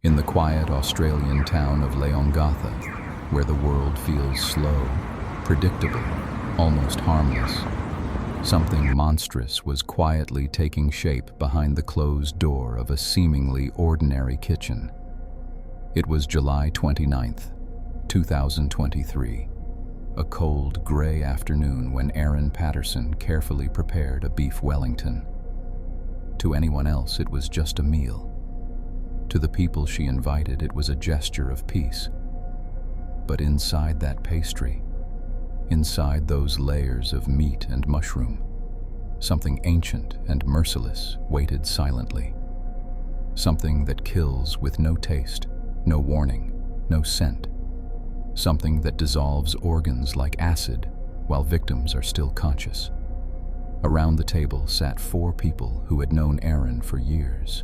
In the quiet Australian town of Leongatha, where the world feels slow, predictable, almost harmless, something monstrous was quietly taking shape behind the closed door of a seemingly ordinary kitchen. It was July 29th, 2023, a cold, gray afternoon when Erin Patterson carefully prepared a beef Wellington. To anyone else, it was just a meal. To the people she invited, it was a gesture of peace. But inside that pastry, inside those layers of meat and mushroom, something ancient and merciless waited silently. Something that kills with no taste, no warning, no scent. Something that dissolves organs like acid while victims are still conscious. Around the table sat 4 people who had known Erin for years.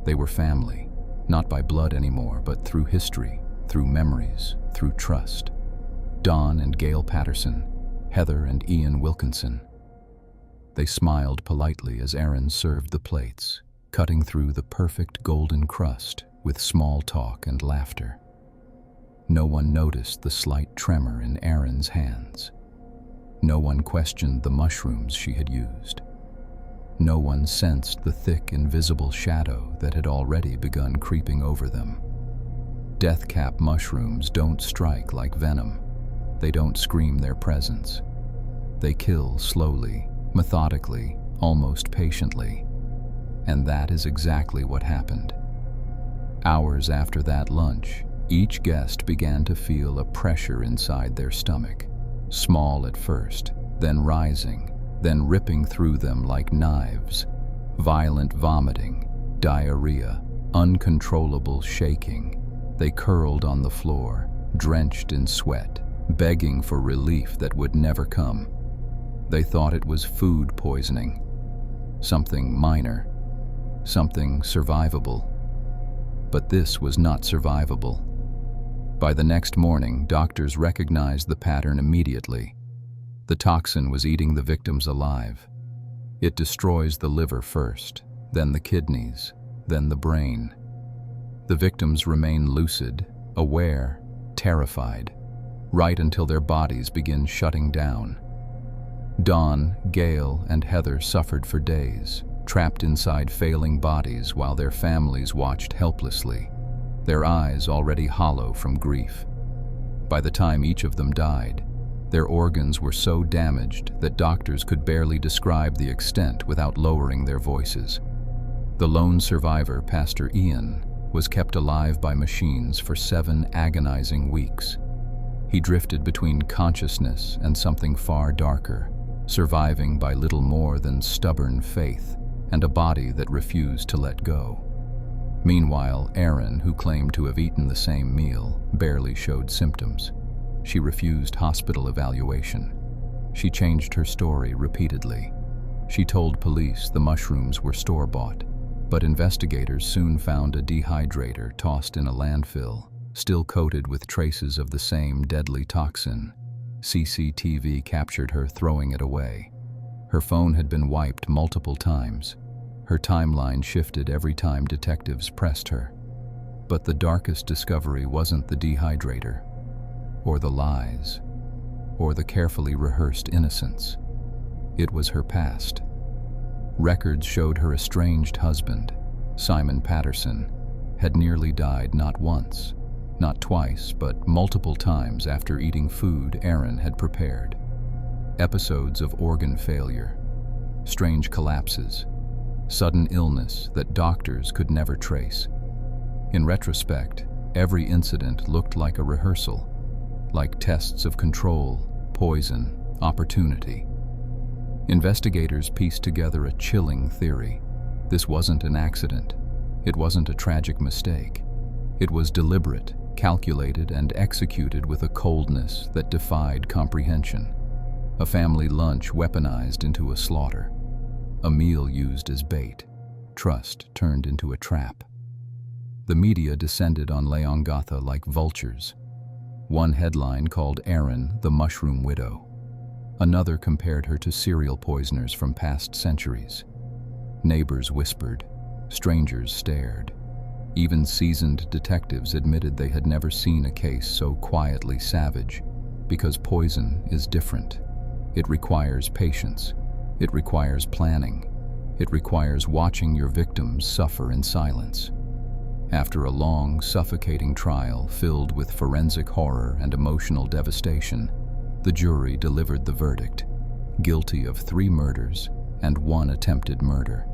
They were family, not by blood anymore, but through history, through memories, through trust. Don and Gail Patterson, Heather and Ian Wilkinson. They smiled politely as Erin served the plates, cutting through the perfect golden crust with small talk and laughter. No one noticed the slight tremor in Erin's hands. No one questioned the mushrooms she had used. No one sensed the thick, invisible shadow that had already begun creeping over them. Death-cap mushrooms don't strike like venom. They don't scream their presence. They kill slowly, methodically, almost patiently. And that is exactly what happened. Hours after that lunch, each guest began to feel a pressure inside their stomach, small at first, then rising, then ripping through them like knives. Violent vomiting, diarrhea, uncontrollable shaking. They curled on the floor, drenched in sweat, begging for relief that would never come. They thought it was food poisoning, something minor, something survivable. But this was not survivable. By the next morning, doctors recognized the pattern immediately. The toxin was eating the victims alive. It destroys the liver first, then the kidneys, then the brain. The victims remain lucid, aware, terrified, right until their bodies begin shutting down. Dawn, Gail, and Heather suffered for days, trapped inside failing bodies while their families watched helplessly, their eyes already hollow from grief. By the time each of them died, their organs were so damaged that doctors could barely describe the extent without lowering their voices. The lone survivor, Pastor Ian, was kept alive by machines for 7 agonizing weeks. He drifted between consciousness and something far darker, surviving by little more than stubborn faith and a body that refused to let go. Meanwhile, Erin, who claimed to have eaten the same meal, barely showed symptoms. She refused hospital evaluation. She changed her story repeatedly. She told police the mushrooms were store-bought, but investigators soon found a dehydrator tossed in a landfill, still coated with traces of the same deadly toxin. CCTV captured her throwing it away. Her phone had been wiped multiple times. Her timeline shifted every time detectives pressed her. But the darkest discovery wasn't the dehydrator, or the lies, or the carefully rehearsed innocence. It was her past. Records showed her estranged husband, Simon Patterson, had nearly died not once, not twice, but multiple times after eating food Erin had prepared. Episodes of organ failure, strange collapses, sudden illness that doctors could never trace. In retrospect, every incident looked like a rehearsal, like tests of control, poison, opportunity. Investigators pieced together a chilling theory. This wasn't an accident. It wasn't a tragic mistake. It was deliberate, calculated, and executed with a coldness that defied comprehension. A family lunch weaponized into a slaughter. A meal used as bait. Trust turned into a trap. The media descended on Leongatha like vultures. One headline called Erin the Mushroom Widow. Another compared her to serial poisoners from past centuries. Neighbors whispered. Strangers stared. Even seasoned detectives admitted they had never seen a case so quietly savage, because poison is different. It requires patience. It requires planning. It requires watching your victims suffer in silence. After a long, suffocating trial filled with forensic horror and emotional devastation, the jury delivered the verdict: guilty of 3 murders and 1 attempted murder.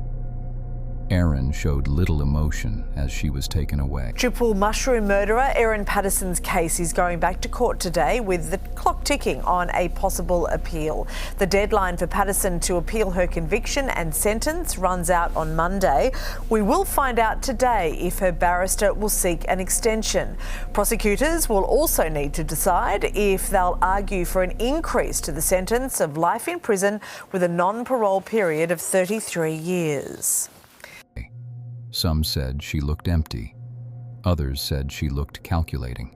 Erin showed little emotion as she was taken away. Triple mushroom murderer Erin Patterson's case is going back to court today, with the clock ticking on a possible appeal. The deadline for Patterson to appeal her conviction and sentence runs out on Monday. We will find out today if her barrister will seek an extension. Prosecutors will also need to decide if they'll argue for an increase to the sentence of life in prison with a non-parole period of 33 years. Some said she looked empty. Others said she looked calculating.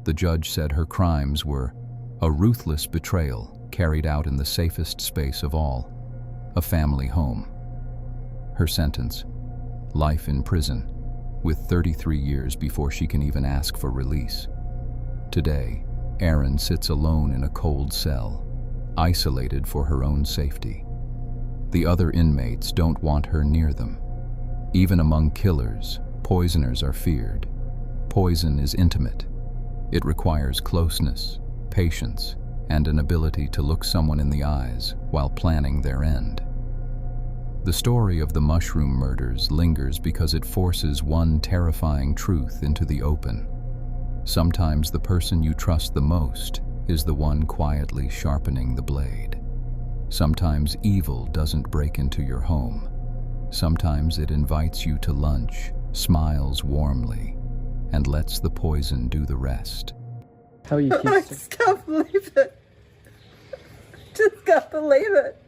The judge said her crimes were a ruthless betrayal carried out in the safest space of all, a family home. Her sentence: life in prison, with 33 years before she can even ask for release. Today, Erin sits alone in a cold cell, isolated for her own safety. The other inmates don't want her near them. Even among killers, poisoners are feared. Poison is intimate. It requires closeness, patience, and an ability to look someone in the eyes while planning their end. The story of the mushroom murders lingers because it forces one terrifying truth into the open. Sometimes the person you trust the most is the one quietly sharpening the blade. Sometimes evil doesn't break into your home. Sometimes it invites you to lunch, smiles warmly, and lets the poison do the rest. How you I just can't believe it. Just can't believe it.